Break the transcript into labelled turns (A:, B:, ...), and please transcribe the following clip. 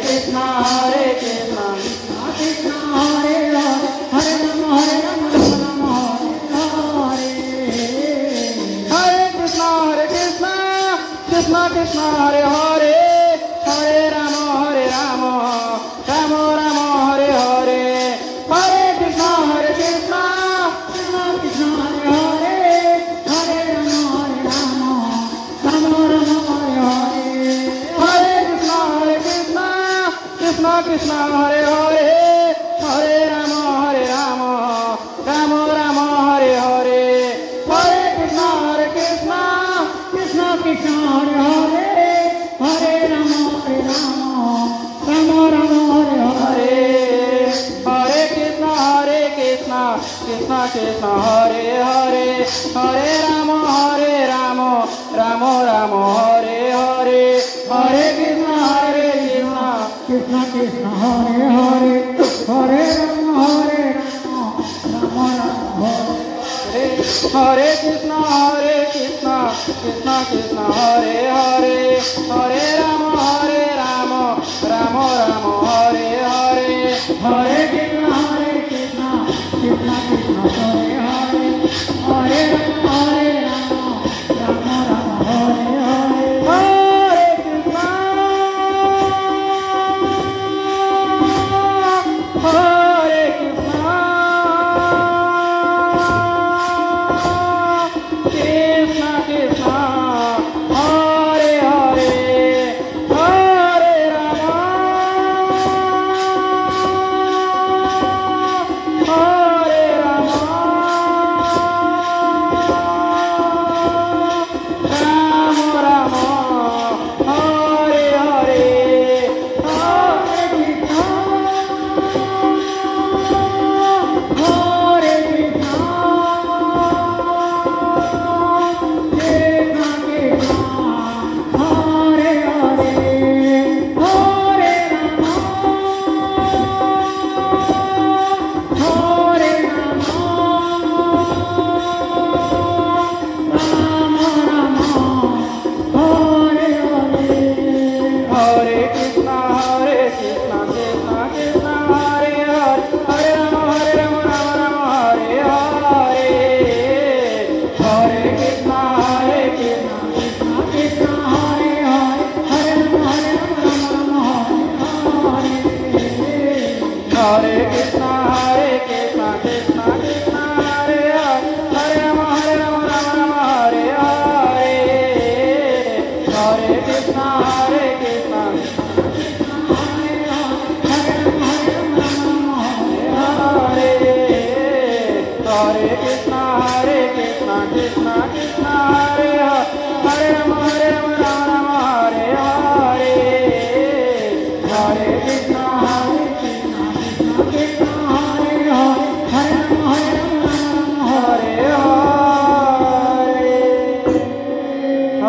A: Krishna, Hare Krishna,
B: Krishna Hare Hare, Hare Rama, Hare Rama, Rama Rama, Hare Krishna,
A: Krishna Krishna, Hare Hare, Hare Rama, Hare Rama, Rama Rama, Hare Hare, Hare Krishna,
B: Krishna Krishna Hare Hare, Hare Rama, Hare Rama, Rama Rama, Hare Hare.
A: Krishna Krishna, Hare Hare, Hare Rama, Hare Rama, Rama Rama, Hare Hare, Hare Krishna,
B: Krishna Krishna Hare Hare, Hare Rama, Hare Rama, Rama Rama, Hare Hare.
A: Hare Krishna, Krishna Krishna, Hare Hare, Hare Rama, Hare Rama, Rama Rama, Hare Hare, Hare Krishna,
B: Krishna Krishna Hare Hare, Hare Rama, Hare Rama, Rama Rama,
A: Hare Krishna, Krishna Krishna, Hare Hare, Hare Rama, Hare Rama, Rama Rama, Hare Hare,
B: Hare Krishna, Krishna Krishna Hare Hare, Hare Rama, Hare Rama, Rama Rama, Hare Hare.
A: Hare Krishna, Hare Krishna, Krishna Krishna, Hare Hare, Hare Rama, Hare Rama, Rama Rama, Hare Hare, Hare Krishna,
B: Hare Krishna, Krishna Krishna, Hare Hare, Hare Rama, Hare Rama, Rama Rama, Hare Hare.
A: Hare Krishna, Krishna Krishna, Hare Hare, Hare Rama, Rama Rama, Hare Hare, Hare Krishna,
B: Krishna Krishna Hare Hare, Hare Rama, Hare Rama, Rama Rama, Hare Hare.
A: Hare Krishna, Krishna Krishna, Hare Hare, Hare Rama, Rama Rama, Hare Hare, Hare Krishna, Krishna, Hare Hare Krishna, Krishna Krishna, Hare Hare, Hare Rama, Rama Rama, Hare Hare, Hare Krishna,